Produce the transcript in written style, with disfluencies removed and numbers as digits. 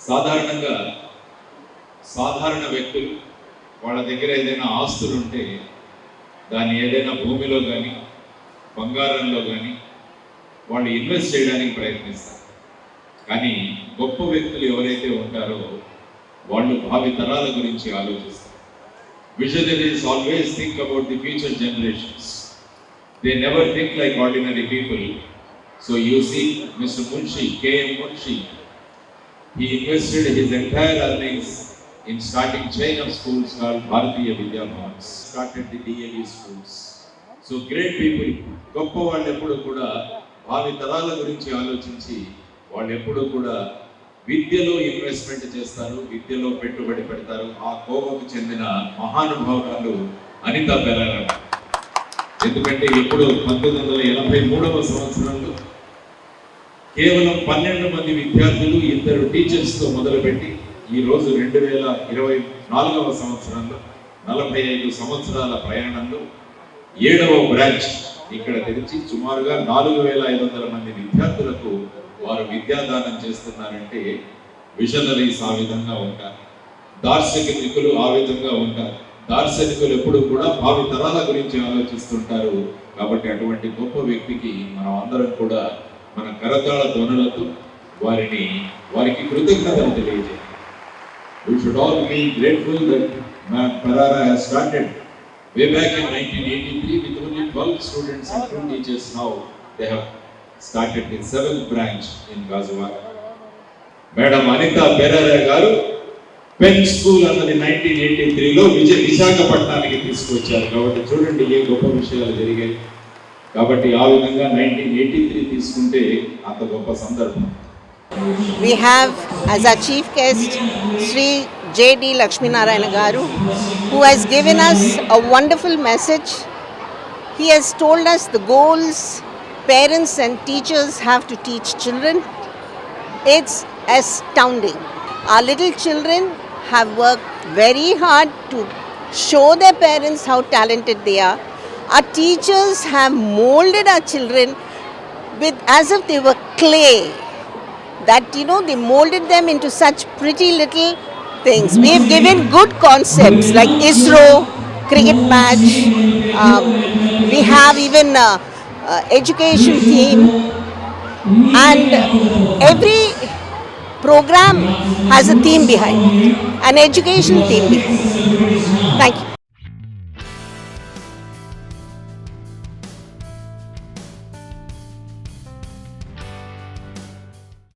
సాధారణంగా సాధారణ వ్యక్తులు వాళ్ళ దగ్గర ఏదైనా ఆస్తులు ఉంటే దాన్ని ఏదైనా భూమిలో కానీ బంగారంలో కానీ వాళ్ళు ఇన్వెస్ట్ చేయడానికి ప్రయత్నిస్తారు. కానీ గొప్ప వ్యక్తులు ఎవరైతే ఉంటారో వాళ్ళు భావి తరాల గురించి ఆలోచిస్తారు. Visionaries always think about the future generations. They never think like ordinary people. So you see Mr. Munshi, K.M. Munshi, he invested his entire earnings in starting chain of schools called Bharatiya Vidya Bhavans, started the DAV schools. So great people, గొప్ప వాళ్ళు ఎప్పుడు కూడా భావి తరాల గురించి ఆలోచించి వాళ్ళు ఎప్పుడు కూడా విద్యలో ఇన్వెస్ట్మెంట్ చేస్తారు, విద్యలో పెట్టుబడి పెడతారు. ఆ కోవకు చెందిన మహానుభావురాలు అనితా పెరారా. ఎందుకంటే ఎప్పుడు 1983వ సంవత్సరంలో కేవలం 12 మంది విద్యార్థులు 2 టీచర్స్తో మొదలుపెట్టి ఈరోజు 2024వ సంవత్సరంలో 45 సంవత్సరాల ప్రయాణంలో 7వ బ్రాంచ్ ఇక్కడ తెరిచి సుమారుగా 4500 మంది విద్యార్థులకు వారు విద్యాదానం చేస్తున్నారంటే విజనరీస్ ఆ విధంగా ఉంటారు, దార్శనికులు ఆ విధంగా ఉంటారు. దార్శనికులు ఎప్పుడు కూడా భావి తరాల గురించి ఆలోచిస్తుంటారు. కాబట్టి అటువంటి గొప్ప వ్యక్తికి మనం అందరం కూడా మన కరతాళ ధ్వనులతో వారికి కృతజ్ఞతలు తెలియజేయాలి. We should all be grateful that Mme Perara has started way back in 1983 with only 12 students and 2 teachers. Now they have started the 7th branch in Gazawada. Madam Anita Perara garu pen school అన్నది 1983లో విశాఖపట్నానికి తీసుకొచ్చారు. కాబట్టి చూడండి ఏ గొప్ప విషయాలు జరిగాయి. కాబట్టి ఆ విధంగా 1983 తీసుకుంటే అంత గొప్ప సందర్భం. We have as our chief guest Sri J.D. Lakshminarayana Garu, who has given us a wonderful message. He has told us the goals parents and teachers have to teach children. It's astounding. Our little children have worked very hard to show their parents how talented they are. Our teachers have molded our children with as if they were clay. That they molded them into such pretty little things. We have given good concepts like ISRO, cricket match. We have even education theme, and every program has a theme behind, an education theme behind. Thank you.